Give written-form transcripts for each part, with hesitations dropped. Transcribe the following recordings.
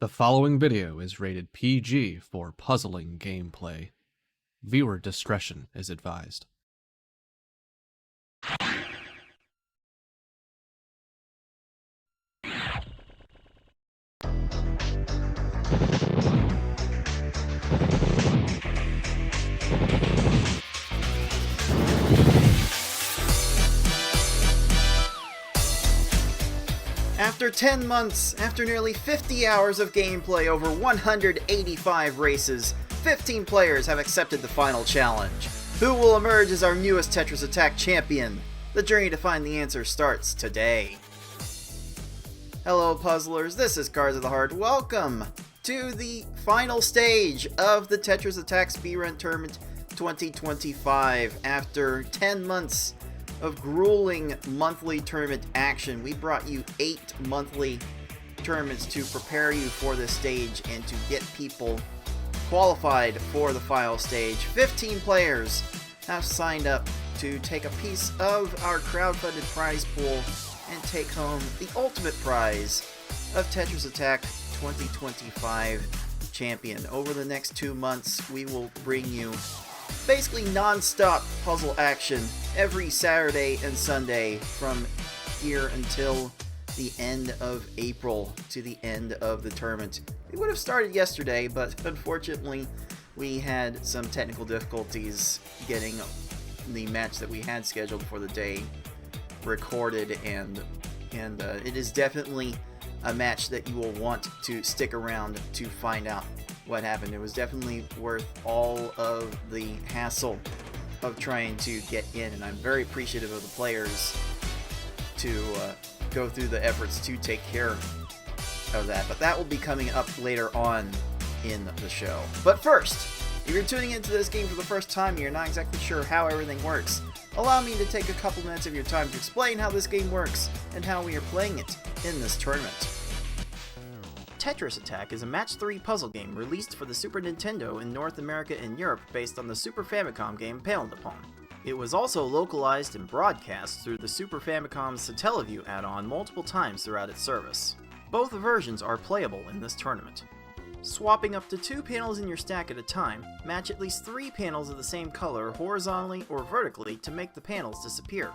The following video is rated PG for puzzling gameplay. Viewer discretion is advised. After 10 months, after nearly 50 hours of gameplay over 185 races, 15 players have accepted the final challenge. Who will emerge as our newest Tetris Attack champion? The journey to find the answer starts today. Hello puzzlers, this is Cards of the Heart. Welcome to the final stage of the Tetris Attack Speedrun Tournament 2025. After 10 months of grueling monthly tournament action, we brought you 8 monthly tournaments to prepare you for this stage and to get people qualified for the final stage. 15 players have signed up to take a piece of our crowdfunded prize pool and take home the ultimate prize of Tetris Attack 2025 champion. Over the next 2 months, we will bring you basically non-stop puzzle action every Saturday and Sunday from here until the end of April, to the end of the tournament. It would have started yesterday, but unfortunately we had some technical difficulties getting the match that we had scheduled for the day recorded, and it is definitely a match that you will want to stick around to find out what happened. It was definitely worth all of the hassle of trying to get in, and I'm very appreciative of the players to go through the efforts to take care of that. But that will be coming up later on in the show. But first, if you're tuning into this game for the first time and you're not exactly sure how everything works, allow me to take a couple minutes of your time to explain how this game works and how we are playing it in this tournament. Tetris Attack is a match 3 puzzle game released for the Super Nintendo in North America and Europe based on the Super Famicom game Panel Upon. It was also localized and broadcast through the Super Famicom's Satellaview add-on multiple times throughout its service. Both versions are playable in this tournament. Swapping up to 2 panels in your stack at a time, match at least 3 panels of the same color horizontally or vertically to make the panels disappear.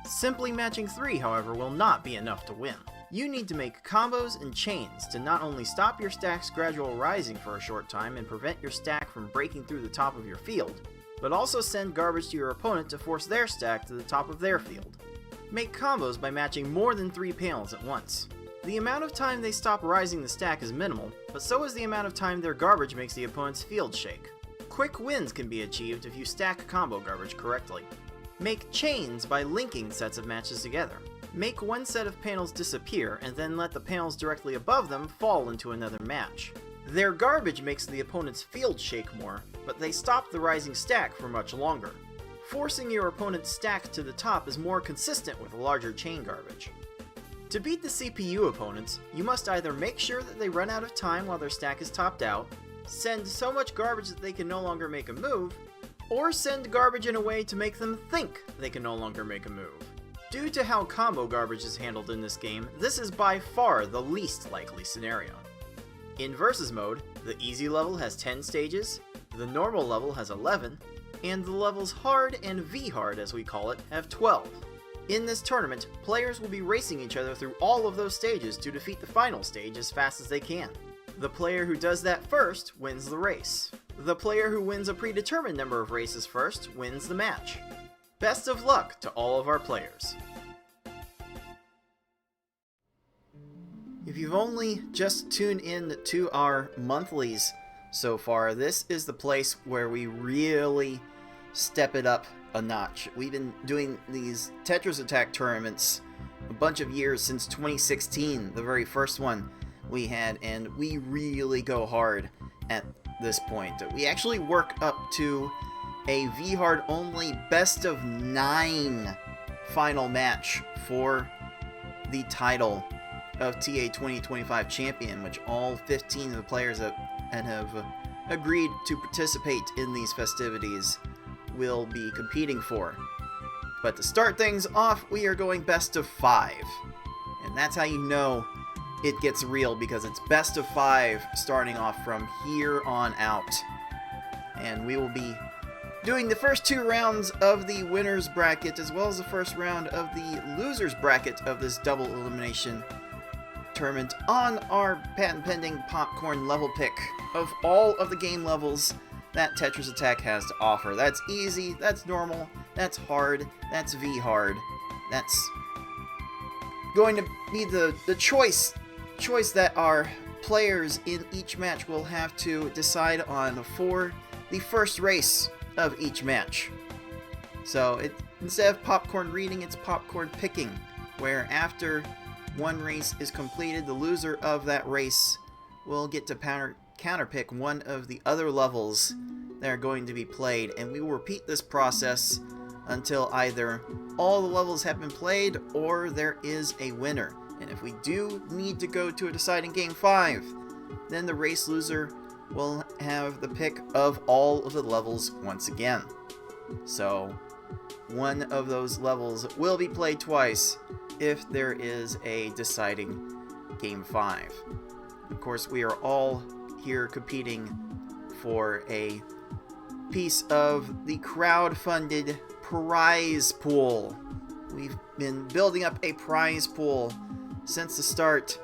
Simply matching 3, however, will not be enough to win. You need to make combos and chains to not only stop your stack's gradual rising for a short time and prevent your stack from breaking through the top of your field, but also send garbage to your opponent to force their stack to the top of their field. Make combos by matching more than 3 panels at once. The amount of time they stop rising the stack is minimal, but so is the amount of time their garbage makes the opponent's field shake. Quick wins can be achieved if you stack combo garbage correctly. Make chains by linking sets of matches together. Make one set of panels disappear and then let the panels directly above them fall into another match. Their garbage makes the opponent's field shake more, but they stop the rising stack for much longer. Forcing your opponent's stack to the top is more consistent with larger chain garbage. To beat the CPU opponents, you must either make sure that they run out of time while their stack is topped out, send so much garbage that they can no longer make a move, or send garbage in a way to make them think they can no longer make a move. Due to how combo garbage is handled in this game, this is by far the least likely scenario. In Versus mode, the easy level has 10 stages, the normal level has 11, and the levels hard and V-hard as we call it have 12. In this tournament, players will be racing each other through all of those stages to defeat the final stage as fast as they can. The player who does that first wins the race. The player who wins a predetermined number of races first wins the match. Best of luck to all of our players. If you've only just tuned in to our monthlies so far, this is the place where we really step it up a notch. We've been doing these Tetris Attack tournaments a bunch of years, since 2016, the very first one we had, and we really go hard at this point. We actually work up to a V-hard only best of 9 final match for the title of TA 2025 champion, which all 15 of the players that have agreed to participate in these festivities will be competing for. But to start things off, we are going best of 5. And that's how you know it gets real because it's best of 5 starting off from here on out. And we will be doing the first 2 rounds of the winner's bracket as well as the first round of the loser's bracket of this double elimination tournament on our patent pending popcorn level pick of all of the game levels that Tetris Attack has to offer. That's easy, that's normal, that's hard, that's V-hard. That's going to be the choice that our players in each match will have to decide on for the first race of each match. So instead of popcorn reading, it's popcorn picking, where after one race is completed, the loser of that race will get to counterpick one of the other levels that are going to be played, and we will repeat this process until either all the levels have been played or there is a winner. And if we do need to go to a deciding game 5, then the race loser will have the pick of all of the levels once again. So one of those levels will be played twice if there is a deciding game 5. Of course, we are all here competing for a piece of the crowd-funded prize pool. We've been building up a prize pool since the start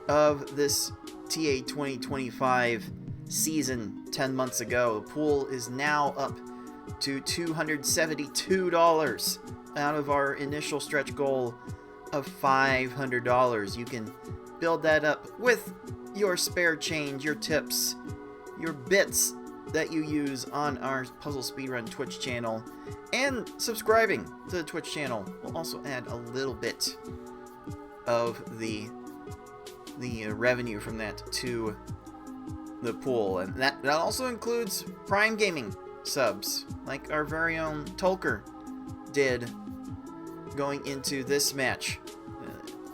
of this TA 2025 season 10 months ago. The pool is now up to $272 out of our initial stretch goal of $500. You can build that up with your spare change, your tips, your bits that you use on our Puzzle Speedrun Twitch channel, and subscribing to the Twitch channel will also add a little bit of the revenue from that to the pool. And that also includes Prime Gaming subs, like our very own Tolker did going into this match.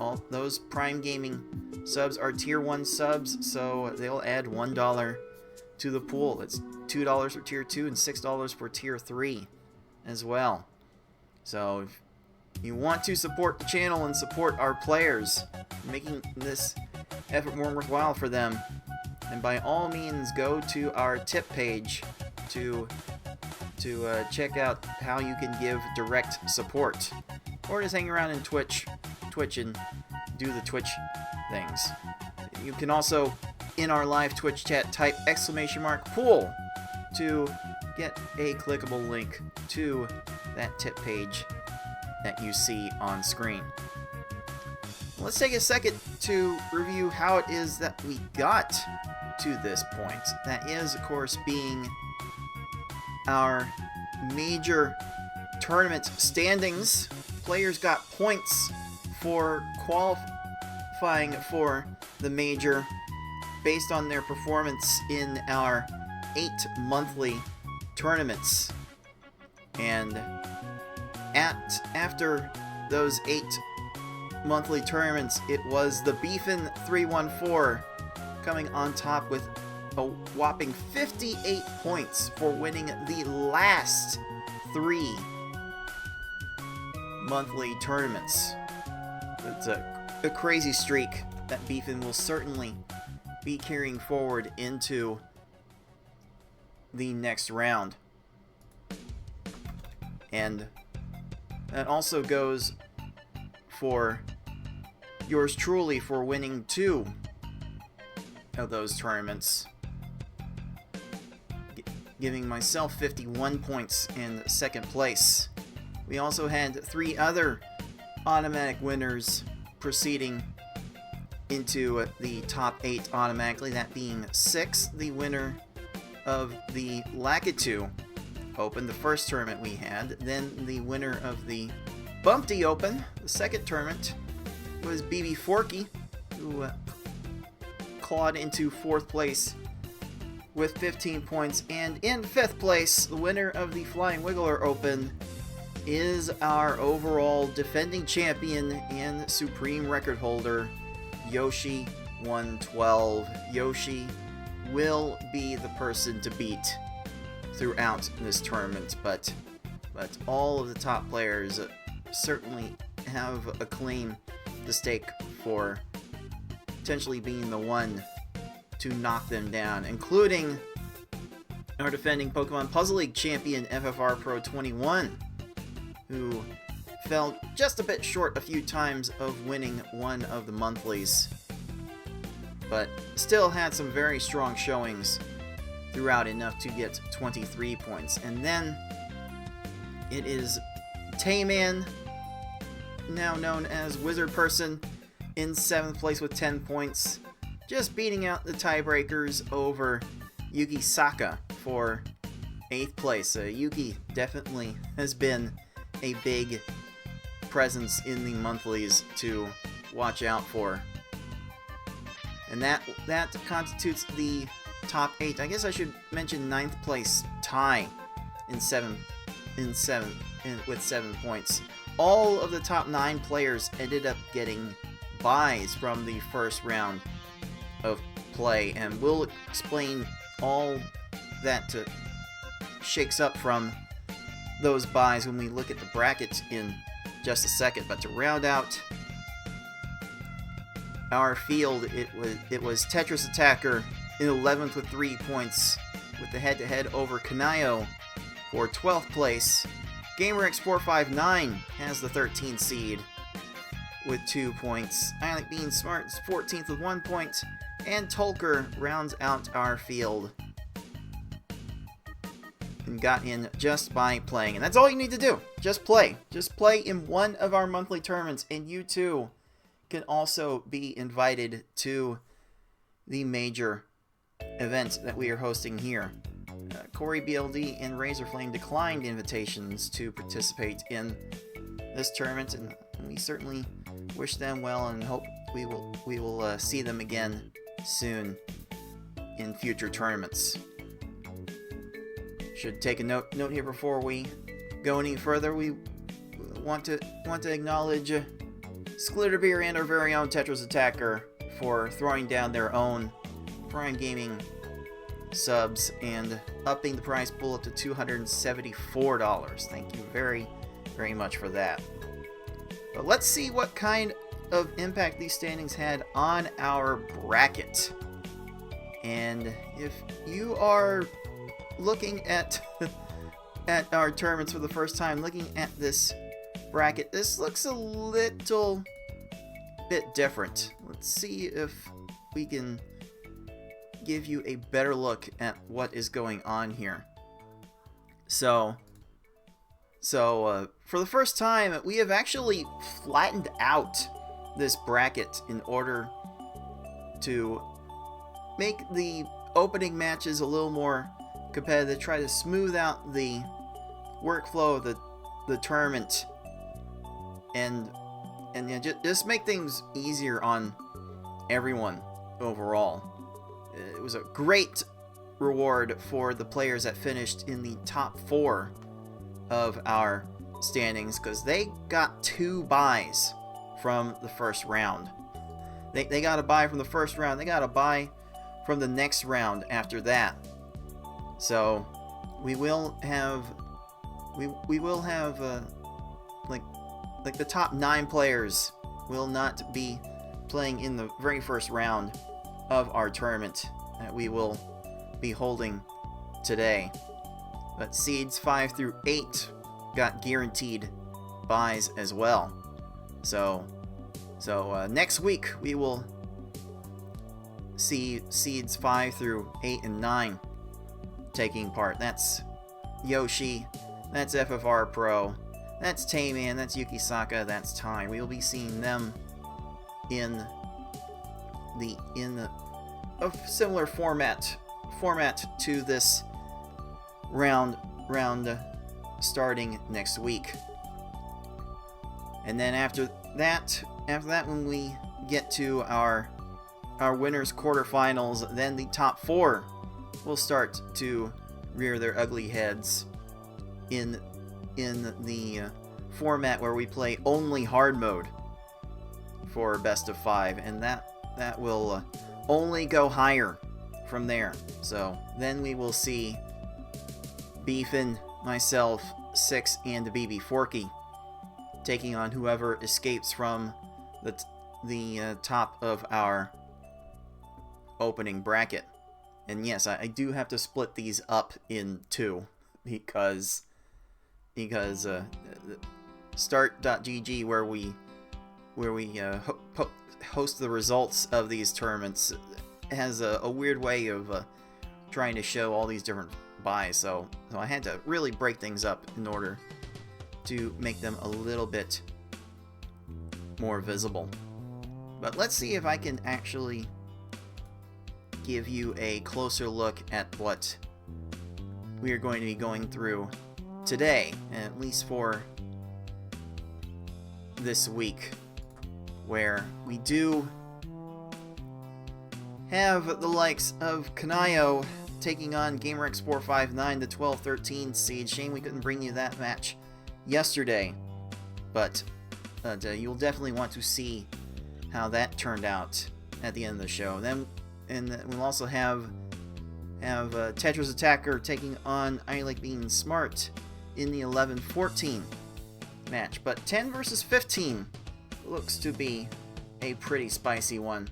All those Prime Gaming subs are tier 1 subs, so they'll add $1 to the pool. It's $2 for tier 2 and $6 for tier 3 as well. So if you want to support the channel and support our players, making this effort more worthwhile for them, then by all means go to our tip page to check out how you can give direct support, or just hang around in Twitch and do the Twitch things. You can also, in our live Twitch chat, type !pool to get a clickable link to that tip page that you see on screen. Let's take a second to review how it is that we got to this point. That is, of course, being our major tournament standings. Players got points for qualifying for the major based on their performance in our 8 monthly tournaments. And after those 8 monthly tournaments, it was the Beefin 314 coming on top with a whopping 58 points for winning the last 3 monthly tournaments. It's a crazy streak that Beefin will certainly be carrying forward into the next round. And that also goes for yours truly for winning 2 of those tournaments, giving myself 51 points in second place. We also had 3 other automatic winners proceeding into the top 8 automatically, that being 6, the winner of the Lakitu Open, the first tournament we had. Then the winner of the Bumpty Open, the second tournament, was BB Forky, who clawed into 4th place with 15 points. And in 5th place, the winner of the Flying Wiggler Open is our overall defending champion and supreme record holder, Yoshi 112. Yoshi will be the person to beat throughout this tournament, but all of the top players certainly have a claim to stake for potentially being the one to knock them down, including our defending Pokemon Puzzle League champion FFR Pro 21, who fell just a bit short a few times of winning one of the monthlies, but still had some very strong showings throughout, enough to get 23 points. And then it is Tayman, now known as Wizard Person, in 7th place with 10 points, just beating out the tiebreakers over Yuki Saka for 8th place. Yuki definitely has been a big presence in the monthlies to watch out for. And that constitutes the top 8. I guess I should mention 9th place Tai with 7 points. All of the top 9 players ended up getting buys from the first round of play, and we'll explain all that shakes up from those buys when we look at the brackets in just a second. But to round out our field, it was Tetris Attacker in 11th with 3 points, with the head-to-head over Kanayo for 12th place. GamerX459 has the 13th seed with 2 points. Ionic Being Smart is 14th with 1 point, and Tolker rounds out our field and got in just by playing. And that's all you need to do. Just play. Just play in one of our monthly tournaments, and you too can also be invited to the major event that we are hosting here. Corey BLD and Razorflame declined invitations to participate in this tournament, and we certainly wish them well and hope we will see them again soon in future tournaments. Should take a note here before we go any further. We want to acknowledge Sklitterbeer and our very own Tetris Attacker for throwing down their own Prime Gaming subs and upping the prize pool up to $274. Thank you very, very much for that. But let's see what kind of impact these standings had on our bracket. And if you are looking at our tournaments for the first time, looking at this bracket, this looks a little bit different. Let's see if we can give you a better look at what is going on here. So for the first time, we have actually flattened out this bracket in order to make the opening matches a little more competitive, try to smooth out the workflow of the tournament, and just make things easier on everyone overall. It was a great reward for the players that finished in the top 4 of our standings, because they got 2 buys from the first round. They got a buy from the first round. They got a buy from the next round after that. So we will have like the top 9 players will not be playing in the very first round of our tournament that we will be holding today. But seeds 5 through 8 got guaranteed buys as well. So next week we will see seeds 5 through 8 and 9 taking part. That's Yoshi, that's FFR Pro, that's Tayman, that's Yuki Saka, that's Tai. We will be seeing them in a similar format to this round starting next week. And then after that, when we get to our winners quarterfinals, then the top 4 will start to rear their ugly heads in the format where we play only hard mode for best of 5, and that will only go higher from there. So then we will see Beefin, myself, Six, and BB Forky taking on whoever escapes from the top of our opening bracket. And yes, I do have to split these up in two because start.gg, where we host the results of these tournaments, has a weird way of trying to show all these different buys. So I had to really break things up in order to make them a little bit more visible. But let's see if I can actually give you a closer look at what we are going to be going through today, at least for this week, where we do have the likes of Kanayo taking on GamerX459, the 12-13 seed. Shame we couldn't bring you that match yesterday, but you'll definitely want to see how that turned out at the end of the show. Then we'll also have Tetris Attacker taking on I Like Being Smart in the 11-14 match. But 10 versus 15 looks to be a pretty spicy one.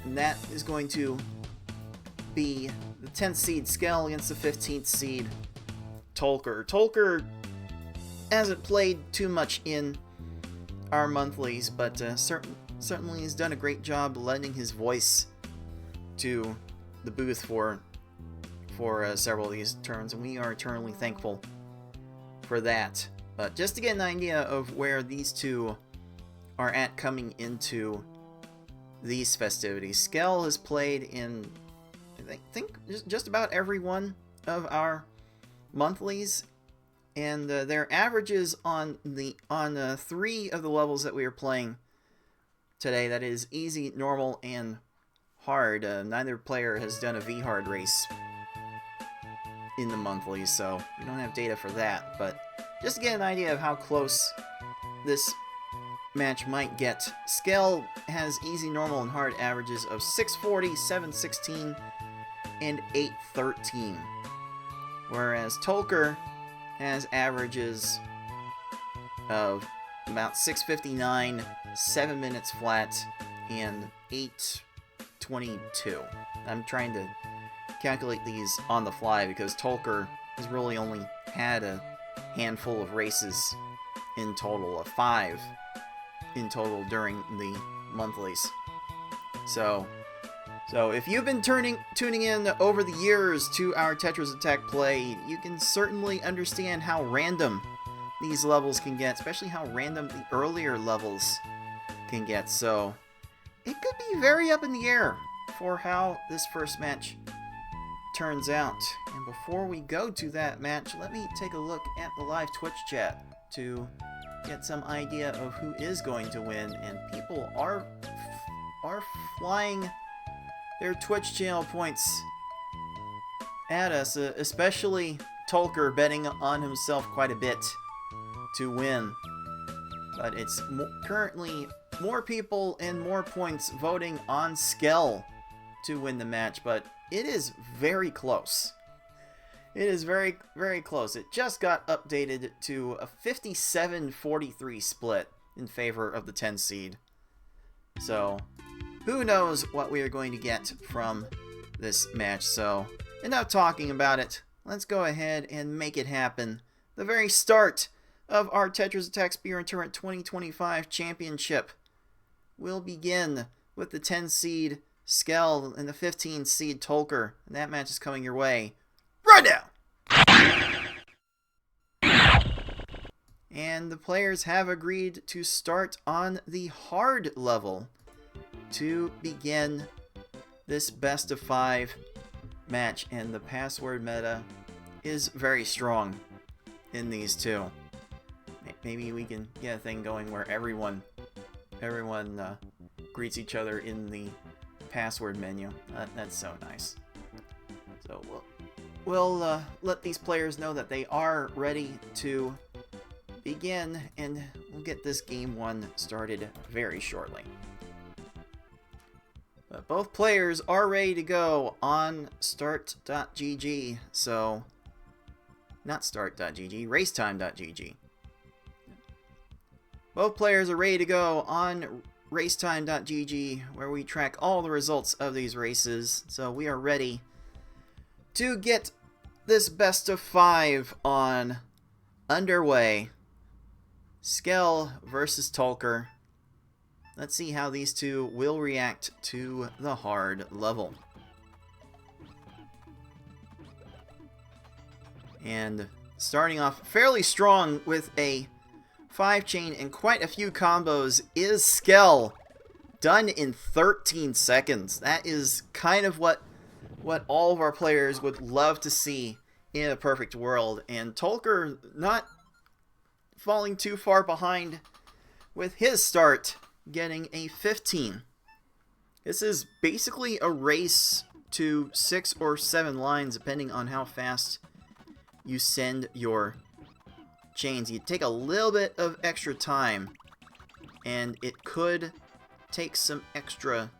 And that is going to be the 10th seed Skell against the 15th seed Tolker. Tolker hasn't played too much in our monthlies, but certainly has done a great job lending his voice to the booth for several of these turns, and we are eternally thankful for that. But just to get an idea of where these two are at coming into these festivities, Skell has played in, I think, just about every one of our monthlies, and their averages on 3 of the levels that we are playing today, that is easy, normal, and hard. Neither player has done a V-hard race in the monthlies, so we don't have data for that, but just to get an idea of how close this match might get, Skell has easy, normal, and hard averages of 640, 716, and 813, whereas Tolker has averages of about 659, 7 minutes flat, and 822. I'm trying to calculate these on the fly because Tolker has really only had a handful of races in total, of 5 in total during the monthlies. So if you've been tuning in over the years to our Tetris Attack play, you can certainly understand how random these levels can get, especially how random the earlier levels can get. So it could be very up in the air for how this first match turns out. And before we go to that match, let me take a look at the live Twitch chat to get some idea of who is going to win. And people are flying their Twitch channel points at us, especially Tolker betting on himself quite a bit to win. But it's currently more people and more points voting on Skell to win the match, but it is very close. It is very, very close. It just got updated to a 57-43 split in favor of the 10 seed. So who knows what we are going to get from this match. So enough talking about it. Let's go ahead and make it happen. The very start of our Tetris Attack Speedrun Tournament 2025 Championship will begin with the 10 seed Skell and the 15 seed Tolker. And that match is coming your way right now. And the players have agreed to start on the hard level to begin this best of 5 match, and the password meta is very strong in these two. Maybe we can get a thing going where everyone greets each other in the password menu. That's so nice. So we'll let these players know that they are ready to begin, and we'll get this game 1 started very shortly. But both players are ready to go on start.gg, so not start.gg, racetime.gg. Both players are ready to go on racetime.gg, where we track all the results of these races. So we are ready to get this best of 5 on underway. Skell versus Tolker. Let's see how these two will react to the hard level. And starting off fairly strong with a 5-chain and quite a few combos is Skell. Done in 13 seconds. That is kind of what all of our players would love to see in a perfect world. And Tolker not falling too far behind with his start, getting a 15. This is basically a race to 6 or 7 lines, depending on how fast you send your chains. You take a little bit of extra time, and it could take some extra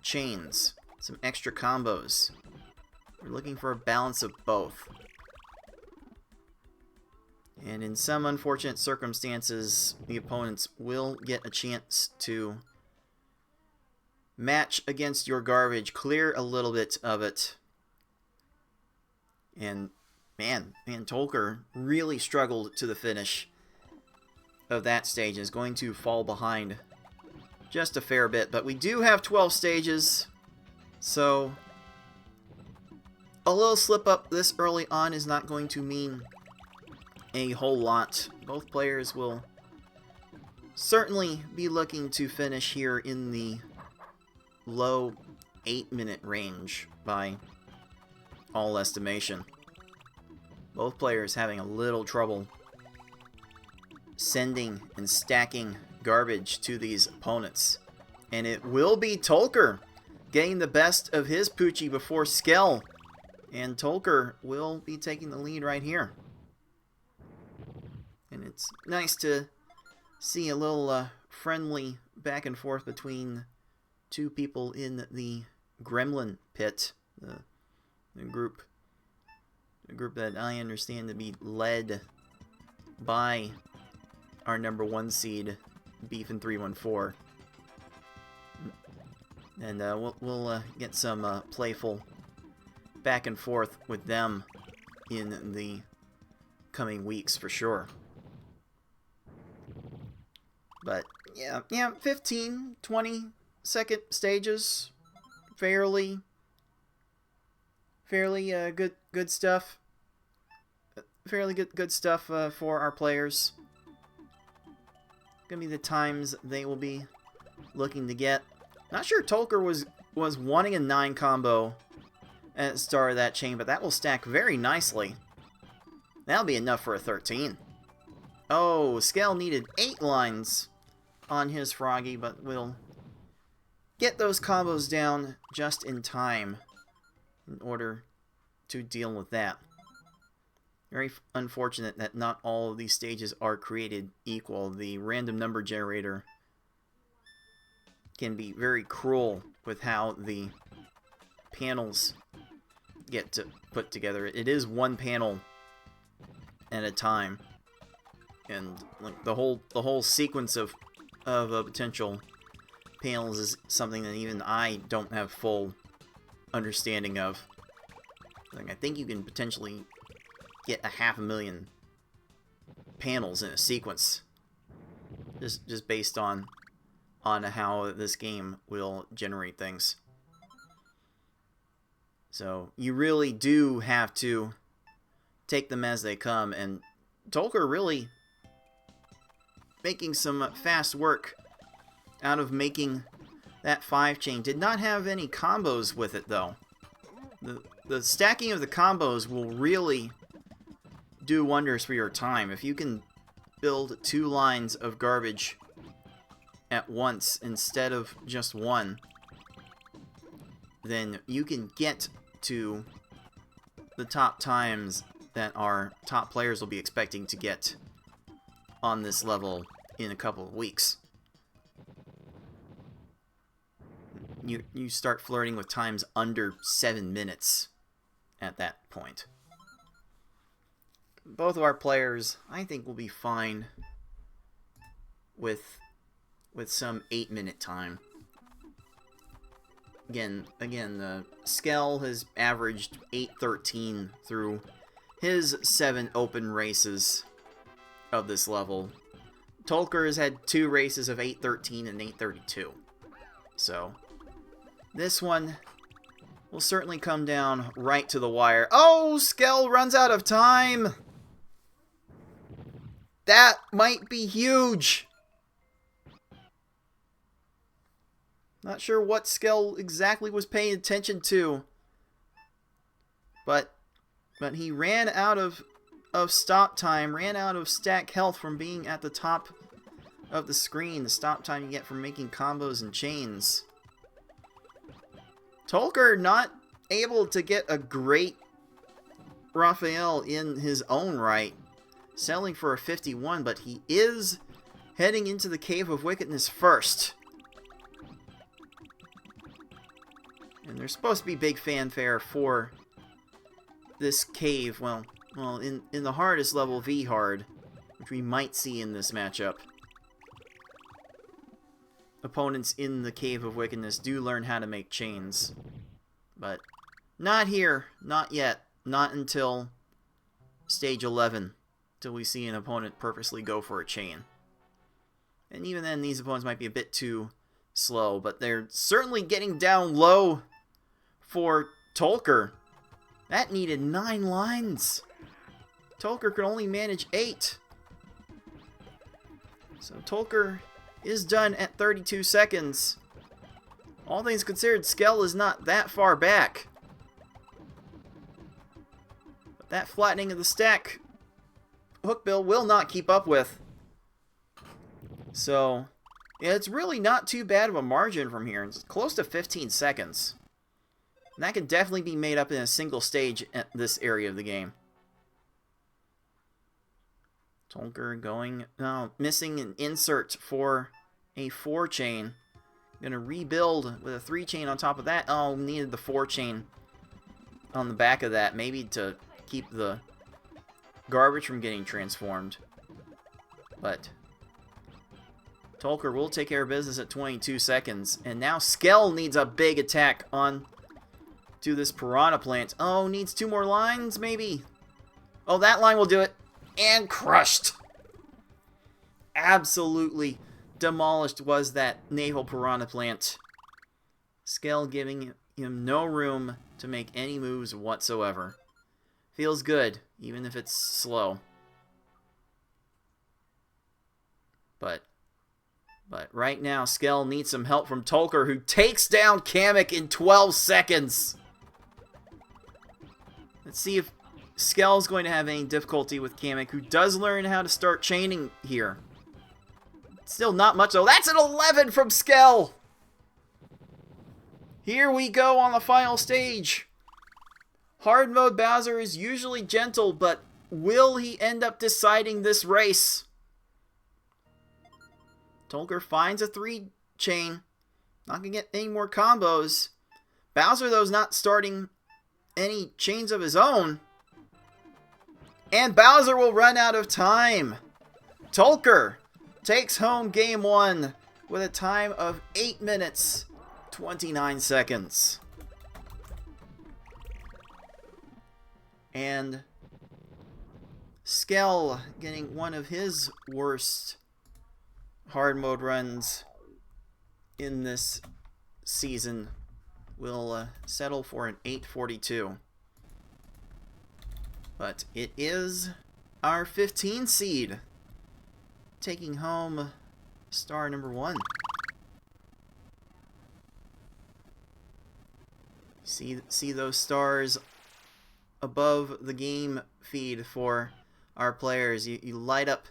chains, some extra combos. We're looking for a balance of both. And in some unfortunate circumstances, the opponents will get a chance to match against your garbage, clear a little bit of it. And man, Tolker really struggled to the finish of that stage and is going to fall behind just a fair bit. But we do have 12 stages, so a little slip up this early on is not going to mean a whole lot. Both players will certainly be looking to finish here in the low 8-minute range by all estimation. Both players having a little trouble sending and stacking garbage to these opponents. And it will be Tolker getting the best of his Poochie before Skell. And Tolker will be taking the lead right here. And it's nice to see a little friendly back and forth between two people in the Gremlin pit, the group that I understand to be led by our number 1 seed, Beefin 314. And we'll get some playful back and forth with them in the coming weeks for sure. But yeah, 15, 20 second stages, fairly good stuff. Fairly good stuff for our players. Gonna be the times they will be looking to get. Not sure Tolker was wanting a 9 combo at the start of that chain, but that will stack very nicely. That'll be enough for a 13. Oh, Skell needed 8 lines on his Froggy, but we'll get those combos down just in time in order to deal with that. Very unfortunate that not all of these stages are created equal. The random number generator can be very cruel with how the panels get put together. It is one panel at a time, and like the whole sequence of potential panels is something that even I don't have full understanding of. Like, I think you can potentially get 500,000 panels in a sequence, just based on how this game will generate things. So you really do have to take them as they come, and Tolker really making some fast work out of making that 5-chain. Did not have any combos with it though. The stacking of the combos will really do wonders for your time. If you can build 2 lines of garbage at once instead of just 1, then you can get to the top times that our top players will be expecting to get on this level in a couple of weeks. You start flirting with times under 7 minutes at that point. Both of our players, I think, will be fine with with some 8-minute time. Again, Skell has averaged 8:13 through his 7 open races of this level. Tolker has had 2 races of 8:13 and 8:32. So, this one will certainly come down right to the wire. Oh, Skell runs out of time! That might be huge! Not sure what Skell exactly was paying attention to. But he ran out of stop time, ran out of stack health from being at the top of the screen. The stop time you get from making combos and chains. Tolker not able to get a great Raphael in his own right. Selling for a 51, but he is heading into the Cave of Wickedness first. And there's supposed to be big fanfare for this cave. Well, in the hardest level, V hard, which we might see in this matchup. Opponents in the Cave of Wickedness do learn how to make chains. But not here. Not yet. Not until stage 11. Till we see an opponent purposely go for a chain. And even then, these opponents might be a bit too slow. But they're certainly getting down low for Tolker. That needed 9 lines. Tolker could only manage 8. So Tolker is done at 32 seconds. All things considered, Skell is not that far back. But that flattening of the stack, Hookbill will not keep up with. So, yeah, it's really not too bad of a margin from here. It's close to 15 seconds. And that can definitely be made up in a single stage at this area of the game. Tolker missing an insert for a 4 chain. Gonna rebuild with a 3 chain on top of that. Oh, needed the 4 chain on the back of that. Maybe to keep the garbage from getting transformed. But Tolker will take care of business at 22 seconds. And now Skell needs a big attack on to this Piranha Plant. Oh, needs 2 more lines, maybe. Oh, that line will do it. And crushed. Absolutely demolished was that Naval Piranha Plant. Skell giving him no room to make any moves whatsoever. Feels good, even if it's slow. But right now, Skell needs some help from Tolker, who takes down Kamek in 12 seconds. Let's see if Skell's going to have any difficulty with Kamek, who does learn how to start chaining here. Still not much, though. That's an 11 from Skell! Here we go on the final stage. Hard mode Bowser is usually gentle, but will he end up deciding this race? Tolker finds a 3 chain. Not going to get any more combos. Bowser, though, is not starting any chains of his own. And Bowser will run out of time. Tolker takes home game 1 with a time of 8 minutes, 29 seconds. And Skell getting one of his worst hard mode runs in this season will settle for an 8:42. But it is our 15 seed taking home star number 1. See those stars above the game feed for our players. You light up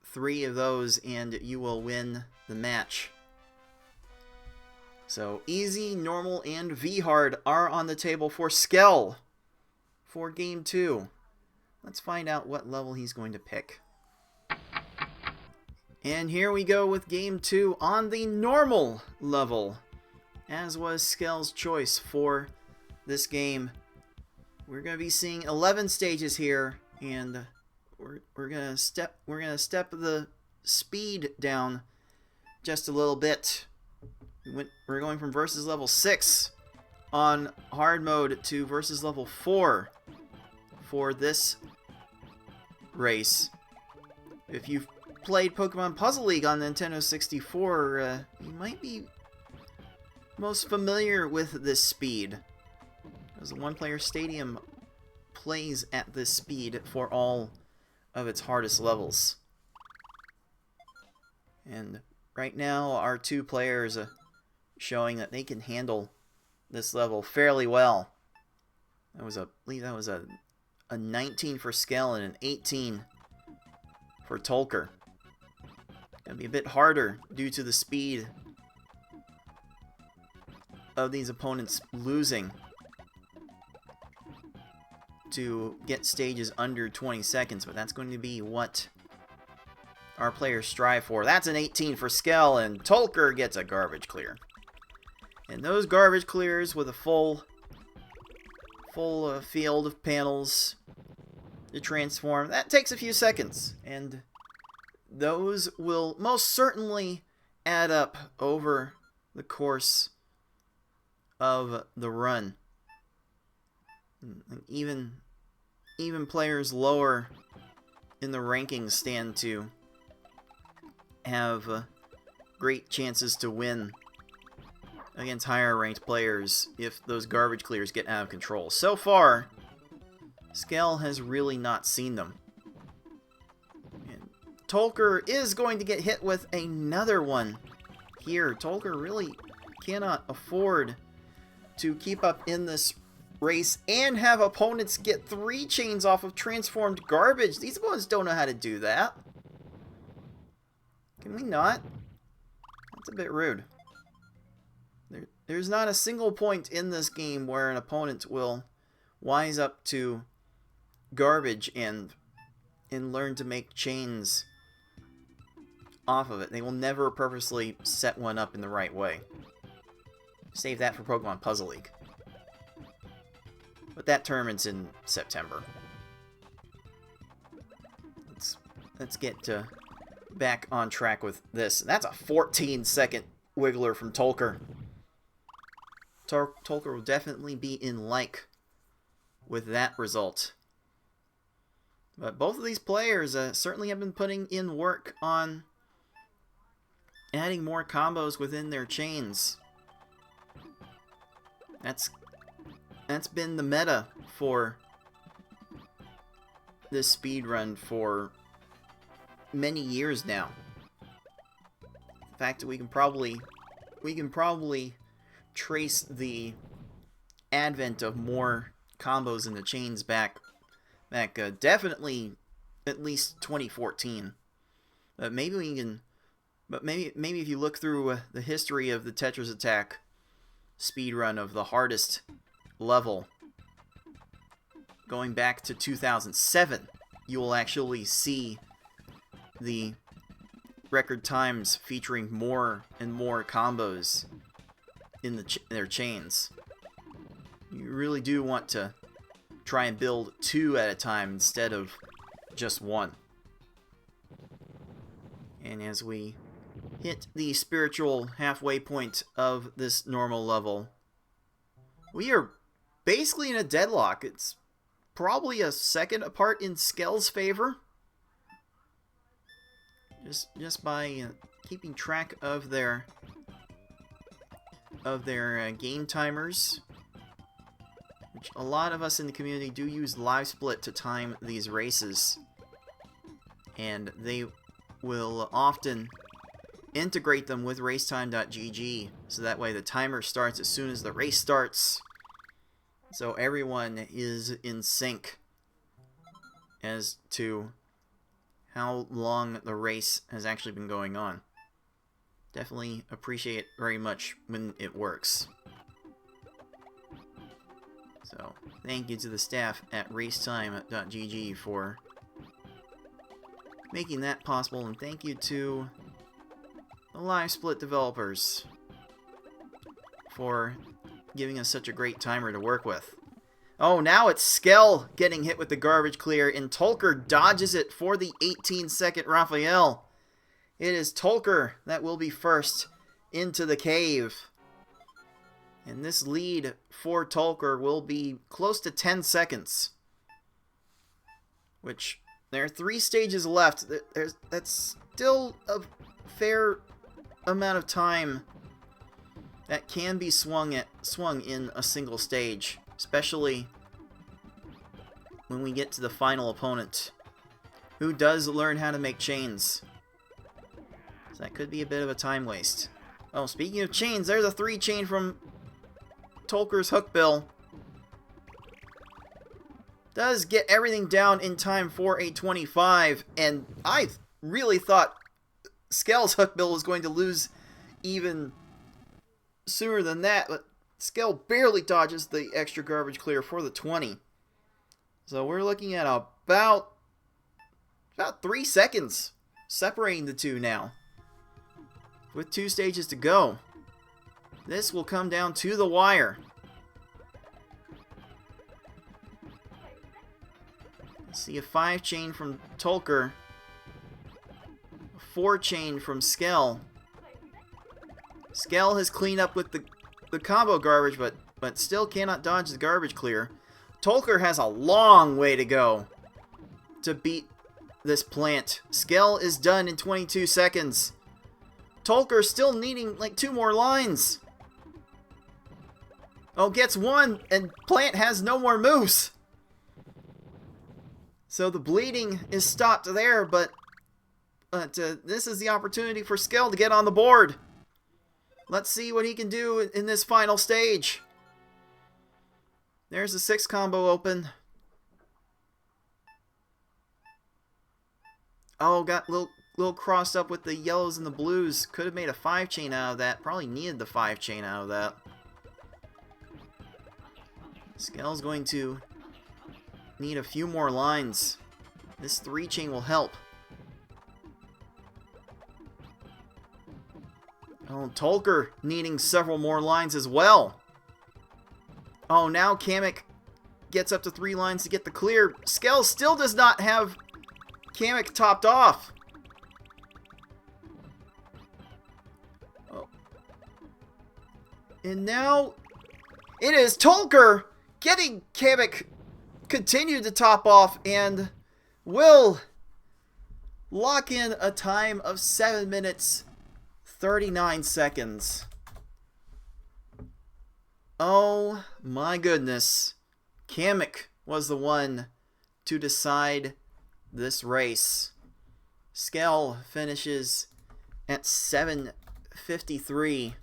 3 of those and you will win the match. So easy, normal, and V hard are on the table for Skell for game 2. Let's find out what level he's going to pick. And here we go with game 2 on the normal level, as was Skell's choice for this game. We're going to be seeing 11 stages here, and we're gonna step the speed down just a little bit. We're going from versus level 6 on hard mode to versus level 4 for this race. If you've played Pokemon Puzzle League on Nintendo 64, you might be most familiar with this speed, as the one-player stadium plays at this speed for all of its hardest levels. And right now, our two players showing that they can handle this level fairly well. I believe that was a 19 for Skell and an 18 for Tolker. Gonna be a bit harder due to the speed of these opponents losing to get stages under 20 seconds, but that's going to be what our players strive for. That's an 18 for Skell, and Tolker gets a garbage clear. And those garbage clears with a full field of panels to transform, that takes a few seconds, and those will most certainly add up over the course of the run. And even players lower in the rankings stand to have great chances to win against higher ranked players if those garbage clears get out of control. So far, Skell has really not seen them. And Tolker is going to get hit with another one here. Tolker really cannot afford to keep up in this race and have opponents get 3 chains off of transformed garbage. These opponents don't know how to do that. Can we not? That's a bit rude. There's not a single point in this game where an opponent will wise up to garbage and learn to make chains off of it. They will never purposely set one up in the right way. Save that for Pokemon Puzzle League. But that tournament's in September. Let's get back on track with this. That's a 14-second wiggler from Tolker. Tolker will definitely be in like with that result. But both of these players certainly have been putting in work on adding more combos within their chains. That's been the meta for this speedrun for many years now. In fact, we can probably trace the advent of more combos in the chains back definitely at least 2014. Maybe if you look through the history of the Tetris Attack speedrun of the hardest level going back to 2007, you will actually see the record times featuring more and more combos in their chains. You really do want to try and build 2 at a time instead of just 1. And as we hit the spiritual halfway point of this normal level, we are basically in a deadlock. It's probably a second apart in Skell's favor. Just by keeping track of their game timers, which a lot of us in the community do use Live Split to time these races, and they will often integrate them with racetime.gg, so that way the timer starts as soon as the race starts, so everyone is in sync as to how long the race has actually been going on. Definitely appreciate it very much when it works. So, thank you to the staff at racetime.gg for making that possible, and thank you to the Live Split developers for giving us such a great timer to work with. Oh, now it's Skell getting hit with the garbage clear, and Tolker dodges it for the 18-second Raphael. it is Tolker that will be first into the cave. And this lead for Tolker will be close to 10 seconds. Which, there are 3 stages left. That's still a fair amount of time that can be swung in a single stage, especially when we get to the final opponent, who does learn how to make chains. So that could be a bit of a time waste. Oh, speaking of chains, there's a 3 chain from Tolker's hookbill. Does get everything down in time for a 25, and I really thought Skell's hookbill was going to lose even sooner than that, but Skell barely dodges the extra garbage clear for the 20. So we're looking at about 3 seconds separating the two now, with 2 stages to go. This will come down to the wire. Let's see a 5 chain from Tolker, a 4 chain from Skell. Skell has cleaned up with the combo garbage, but still cannot dodge the garbage clear. Tolker has a long way to go to beat this plant. Skell is done in 22 seconds. Tolker still needing like 2 more lines. Oh, gets 1, and plant has no more moves. So the bleeding is stopped there, but this is the opportunity for Skell to get on the board. Let's see what he can do in this final stage. There's the 6 combo open. Oh, got a little crossed up with the yellows and the blues. Could have made a 5 chain out of that. Probably needed the 5 chain out of that. Skell's going to need a few more lines. This 3 chain will help. Oh, Tolker needing several more lines as well. Oh, now Kamek gets up to 3 lines to get the clear. Skell still does not have Kamek topped off. Oh. And now it is Tolker getting Kamek continued to top off and will lock in a time of 7 minutes 39 seconds. Oh my goodness. Kamek was the one to decide this race. Skell finishes at 7:53.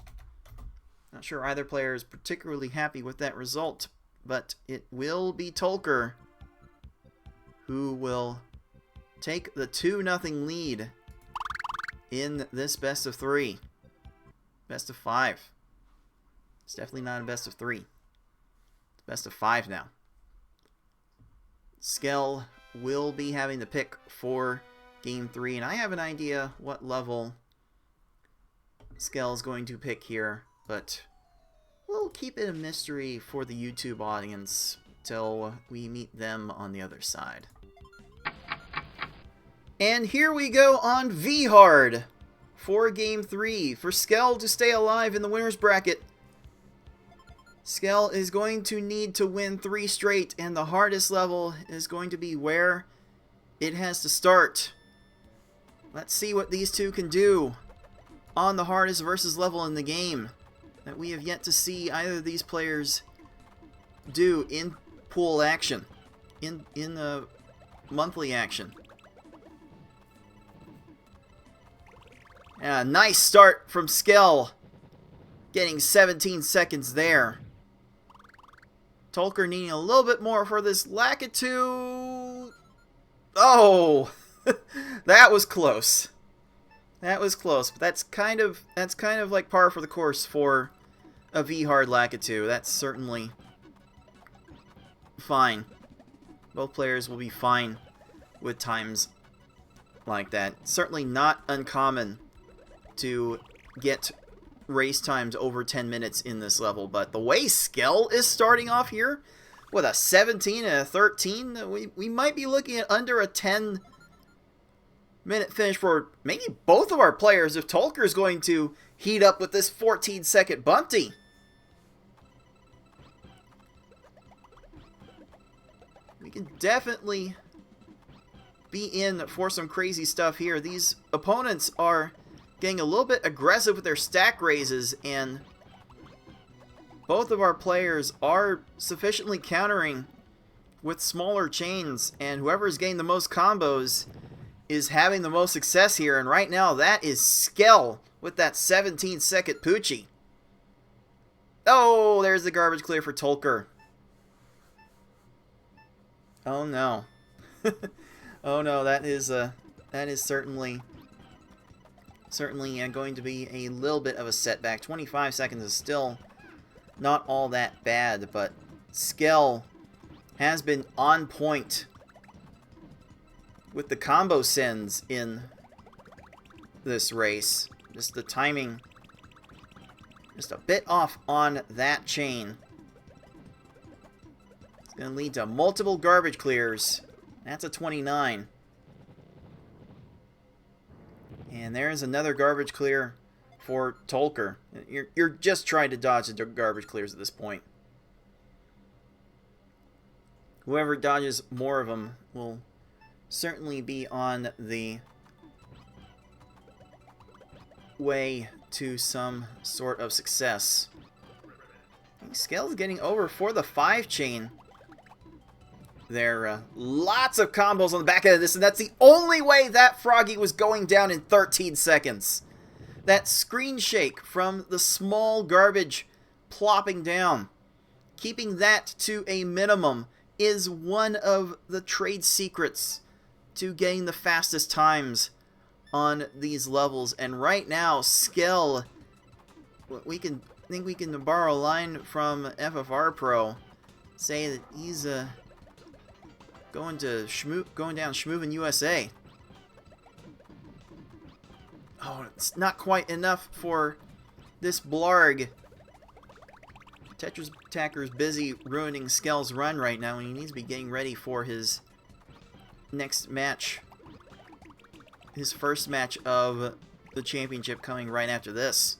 Not sure either player is particularly happy with that result, but it will be Tolker who will take the 2-0 lead in this best of 3. Best of 5. It's definitely not a best of 3. It's best of 5 now. Skell will be having the pick for Game 3, and I have an idea what level Skell is going to pick here, but we'll keep it a mystery for the YouTube audience till we meet them on the other side. And here we go on V-Hard for Game 3. For Skell to stay alive in the winner's bracket, Skell is going to need to win 3 straight, and the hardest level is going to be where it has to start. Let's see what these two can do on the hardest versus level in the game that we have yet to see either of these players do in pool action, in the monthly action. A nice start from Skell, getting 17 seconds there. Tolker needing a little bit more for this Lakitu. Oh, that was close. That was close, but that's kind of like par for the course for a V-Hard Lakitu. That's certainly fine. Both players will be fine with times like that. Certainly not uncommon to get race times over 10 minutes in this level, but the way Skell is starting off here with a 17 and a 13, we might be looking at under a 10 minute finish for maybe both of our players if Tolker is going to heat up with this 14-second bunty. We can definitely be in for some crazy stuff here. These opponents are getting a little bit aggressive with their stack raises, and both of our players are sufficiently countering with smaller chains, and whoever's getting the most combos is having the most success here. And right now that is Skell with that 17-second Poochie. Oh, there's the garbage clear for Tolker. Oh no. Oh no, that is certainly going to be a little bit of a setback. 25 seconds is still not all that bad, but Skell has been on point with the combo sends in this race. Just the timing, just a bit off on that chain. It's going to lead to multiple garbage clears. That's a 29. And there's another garbage clear for Tolker. You're just trying to dodge the garbage clears at this point. Whoever dodges more of them will certainly be on the way to some sort of success. Skell's getting over for the 5 chain. There are lots of combos on the back end of this, and that's the only way that Froggy was going down in 13 seconds. That screen shake from the small garbage plopping down, keeping that to a minimum, is one of the trade secrets to getting the fastest times on these levels. And right now, Skell, we can borrow a line from FFR Pro, say that he's going down Schmoovin' USA. Oh, it's not quite enough for this Blarg. Tetris Attacker's busy ruining Skell's run right now, and he needs to be getting ready for his next match. His first match of the championship coming right after this.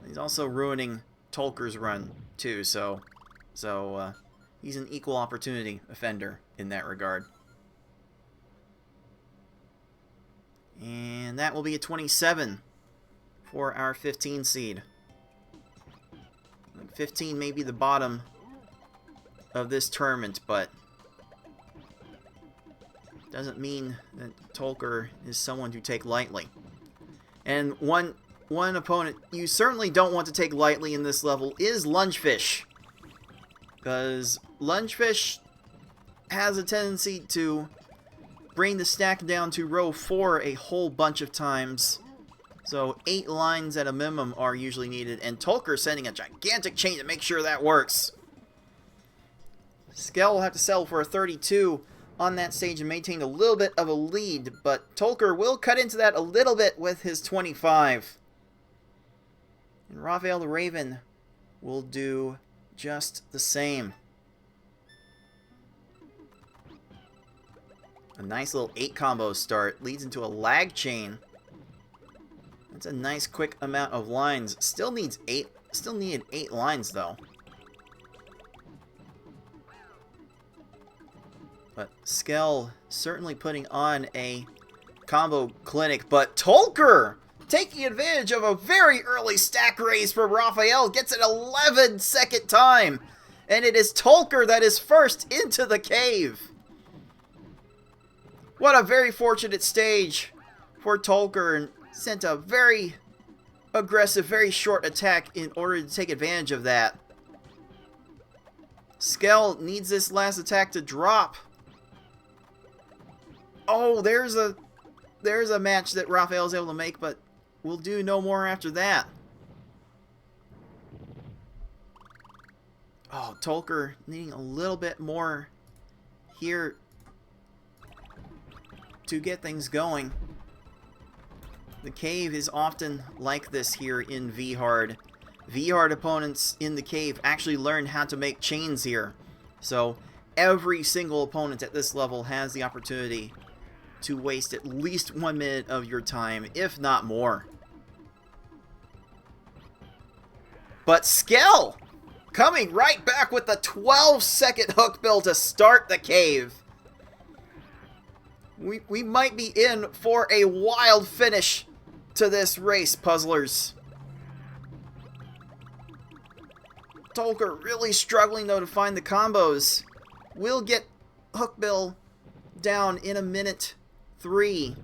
He's also ruining Tolker's run too, so he's an equal opportunity offender in that regard. And that will be a 27 for our 15 seed. 15 may be the bottom of this tournament, but doesn't mean that Tolker is someone to take lightly. And one opponent you certainly don't want to take lightly in this level is Lungefish, because Lungefish has a tendency to bring the stack down to row 4 a whole bunch of times. So 8 lines at a minimum are usually needed, and Tolker sending a gigantic chain to make sure that works. Skell will have to settle for a 32 on that stage and maintain a little bit of a lead, but Tolker will cut into that a little bit with his 25. And Raphael the Raven will do just the same. A nice little 8 combo start leads into a lag chain. That's a nice quick amount of lines. Still needed 8 lines though. But Skell certainly putting on a combo clinic, but Tolker taking advantage of a very early stack raise from Raphael gets an 11-second time, and it is Tolker that is first into the cave. What a very fortunate stage for Tolker, and sent a very aggressive, very short attack in order to take advantage of that. Skell needs this last attack to drop. Oh, there's a match that Raphael's able to make, but we'll do no more after that. Oh, Tolker needing a little bit more here to get things going. The cave is often like this here in V-Hard. V-Hard opponents in the cave actually learn how to make chains here. So every single opponent at this level has the opportunity to waste at least 1 minute of your time, if not more. But Skell coming right back with the 12-second hook bill to start the cave. We might be in for a wild finish to this race, puzzlers. Tolker really struggling, though, to find the combos. We'll get Hookbill down in a minute 3.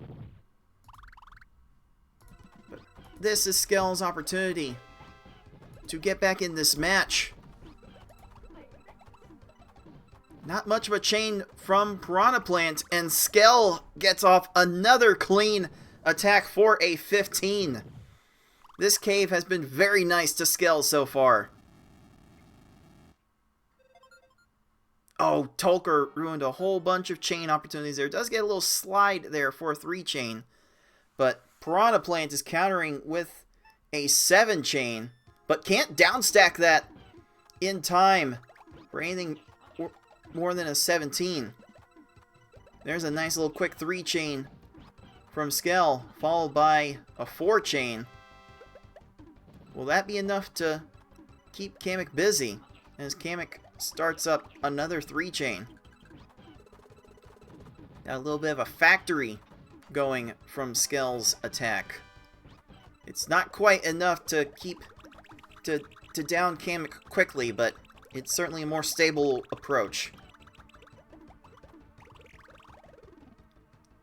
But this is Skell's opportunity to get back in this match. Not much of a chain from Piranha Plant, and Skell gets off another clean attack for a 15. This cave has been very nice to Skell so far. Oh, Tolker ruined a whole bunch of chain opportunities there. Does get a little slide there for a 3 chain. But Piranha Plant is countering with a 7 chain. But can't downstack that in time for anything more than a 17. There's a nice little quick 3 chain from Skell, followed by a 4 chain. Will that be enough to keep Kamek busy as Kamek starts up another 3 chain? Got a little bit of a factory going from Skell's attack. It's not quite enough to keep to down Kamek quickly, but it's certainly a more stable approach.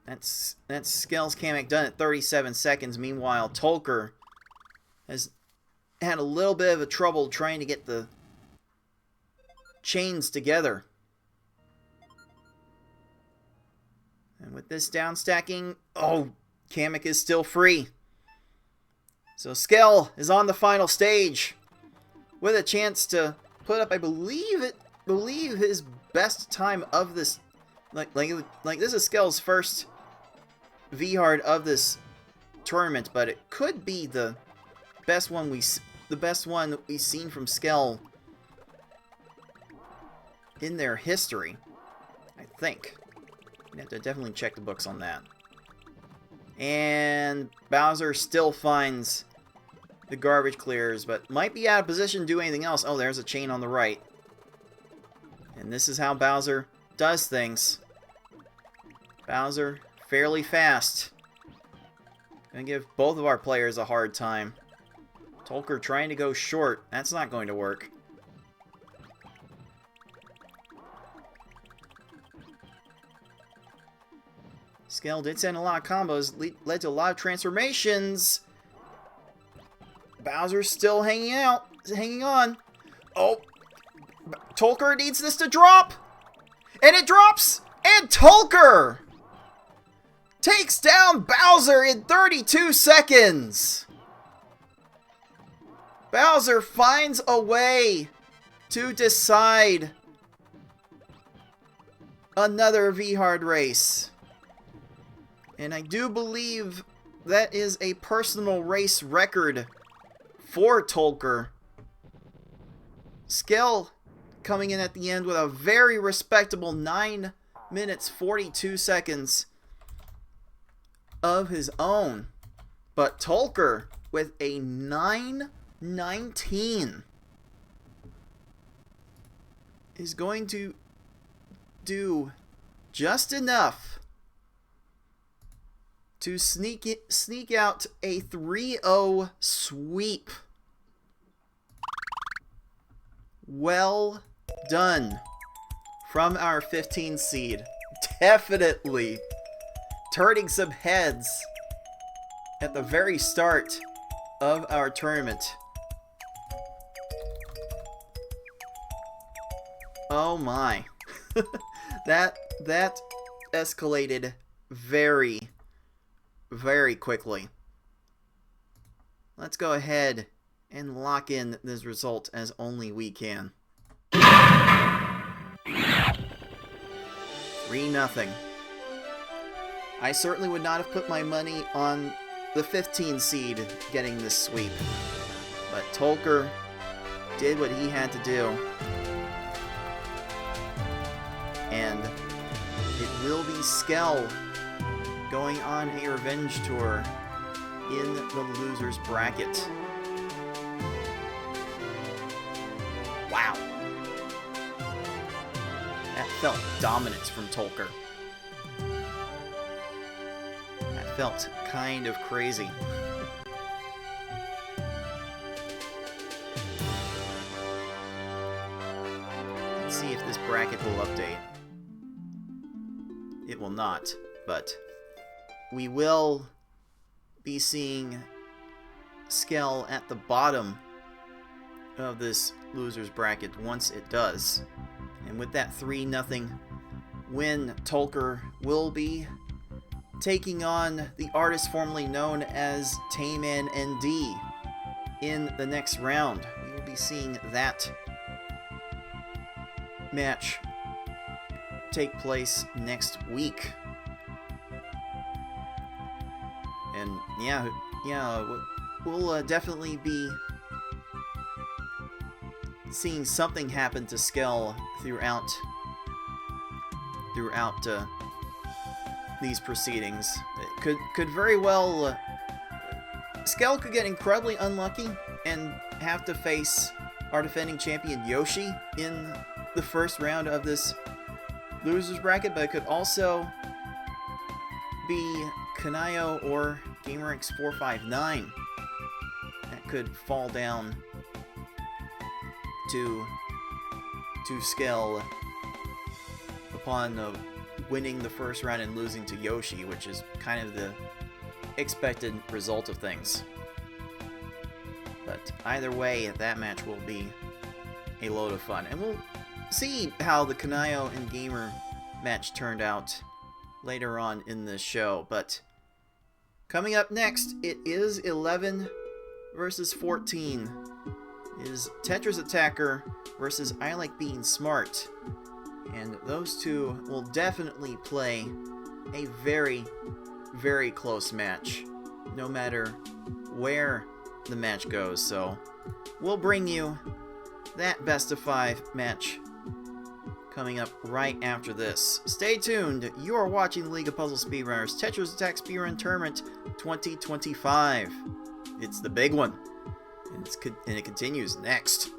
That's Skell's Kamek done at 37 seconds. Meanwhile, Tolker has had a little bit of a trouble trying to get the chains together. And with this down stacking, oh, Kamek is still free. So Skell is on the final stage with a chance to put up, I believe his best time of this. Like this is Skell's first V-hard of this tournament, but it could be the best one that we've seen from Skell in their history, I think. You have to definitely check the books on that. And Bowser still finds the garbage clears, but might be out of position to do anything else. Oh, there's a chain on the right. And this is how Bowser does things. Bowser, fairly fast. Gonna give both of our players a hard time. Tolker trying to go short. That's not going to work. Skell did send a lot of combos, led to a lot of transformations. Bowser's still hanging on. Oh, Tolker needs this to drop. And it drops! And Tolker takes down Bowser in 32 seconds. Bowser finds a way to decide another V-hard race. And I do believe that is a personal race record for Tolker. Skell coming in at the end with a very respectable 9 minutes 42 seconds of his own. But Tolker with a 9:19 is going to do just enough to sneak out a 3-0 sweep. Well done from our 15 seed. Definitely turning some heads at the very start of our tournament. Oh my. that escalated very, very quickly. Let's go ahead and lock in this result as only we can. 3-0. I certainly would not have put my money on the 15 seed getting this sweep, but Tolker did what he had to do, and it will be Skell going on a revenge tour in the losers bracket. Wow. That felt dominance from Tolker. That felt kind of crazy. Let's see if this bracket will update. It will not, but we will be seeing Skell at the bottom of this losers bracket once it does. And with that 3-0 win, Tolker will be taking on the artist formerly known as Tayman ND in the next round. We will be seeing that match take place next week. And yeah, we'll definitely be seeing something happen to Skell throughout these proceedings. It could very well Skell could get incredibly unlucky and have to face our defending champion Yoshi in the first round of this losers bracket, but it could also be Kanayo or GamerX459 that could fall down to Skell upon winning the first round and losing to Yoshi, which is kind of the expected result of things. But either way, that match will be a load of fun. And we'll see how the Kanayo and Gamer match turned out later on in this show. But coming up next, it is 11 versus 14. It is Tetris Attacker versus I Like Being Smart. And those two will definitely play a very, very close match, no matter where the match goes. So we'll bring you that best of 5 match coming up right after this. Stay tuned. You are watching the League of Puzzle Speedrunners Tetris Attack Speedrun Tournament 2025. It's the big one, and it continues next.